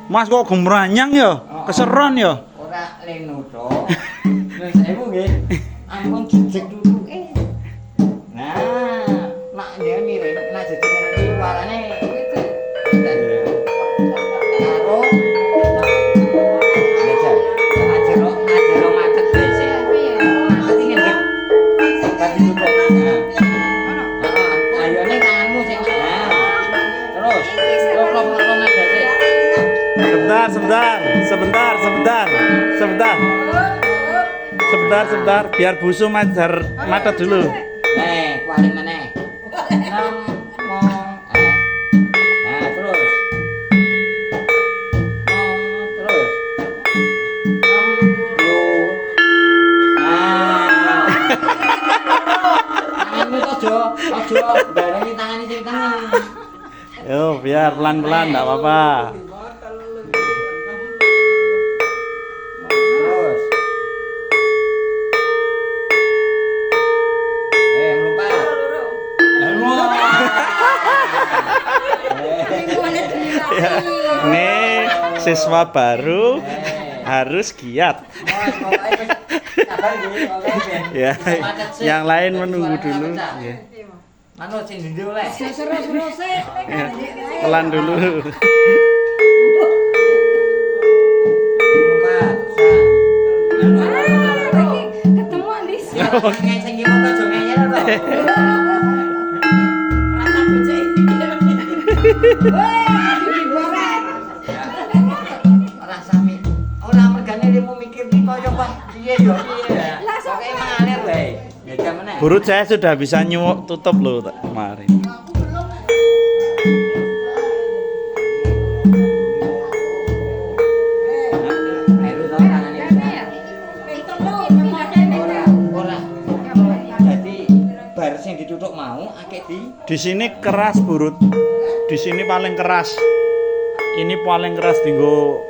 Mas kok gemranyang ya? Keseron ya? Ora leno tok. Wis ewu nggih. Ampun jejeg duduke. Nah, nak dia mirip, nak jejeg ngene iki warane gitu. Karo ajero macet dhisik. Macet iki ngendhek. Bati duduk. Heeh. Ayo ning tanganmu sing. Nah. Terus, lop ngadase. Sebentar, biar busu majar mata dulu. Kualin meneh. Nah, terus. Terus. Tanganmu aja barengi tangane sing tengen. Yo, biar pelan-pelan enggak apa-apa. Terus. Nih, siswa baru harus giat. Ya, yang lain menunggu dulu. Ya. Manut sing nduk lek. Ya, pelan dulu. Ketemu Andis. Sing iki mono aja ngeyel to. Rasa bocah iki. Ora sami. Ora mergane limu mikir iki kaya kok piye yo piye. Pokoke mengalir wae. Ya jamane. Burut saya sudah bisa nyuwuk tutup loh kemarin. Ayo to tangane. Ora. Dadi bar sing dituthuk mau akeh Di sini keras burut. Di sini paling keras. Ini paling keras dinggo.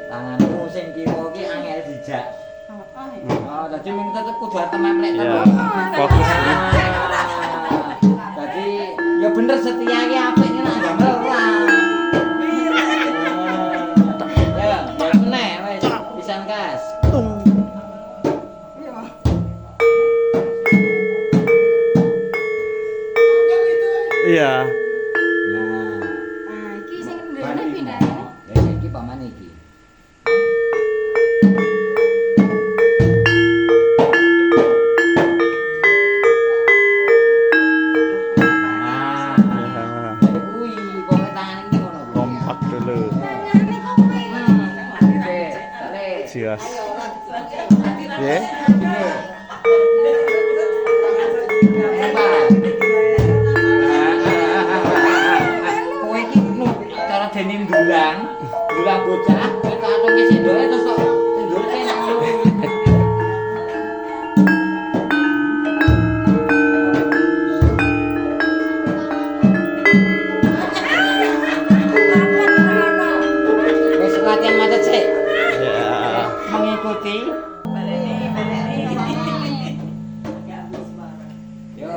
Tanganmu sing kiwa iki angel dijak. Oh, dadi mung tetep kudu arep memplek Ya, terus. fokus. Dadi ya bener setia iki apik nek nang gambar ora. Ya, meneh wis pisan gas. Iya. Nah, Iki sing ndene pindahane. ya iki paman iki. Nah, Ya, kuwi pokoke tangan iki ngono. kompak dulu. Oke, balik. Jias. Ya. Kowe iki cara dene ndulang bocah, kowe tak atunge sendoke terus kok sendoke nang ngono. Wis latihan macet sik. Ya. Mengikuti. Yo.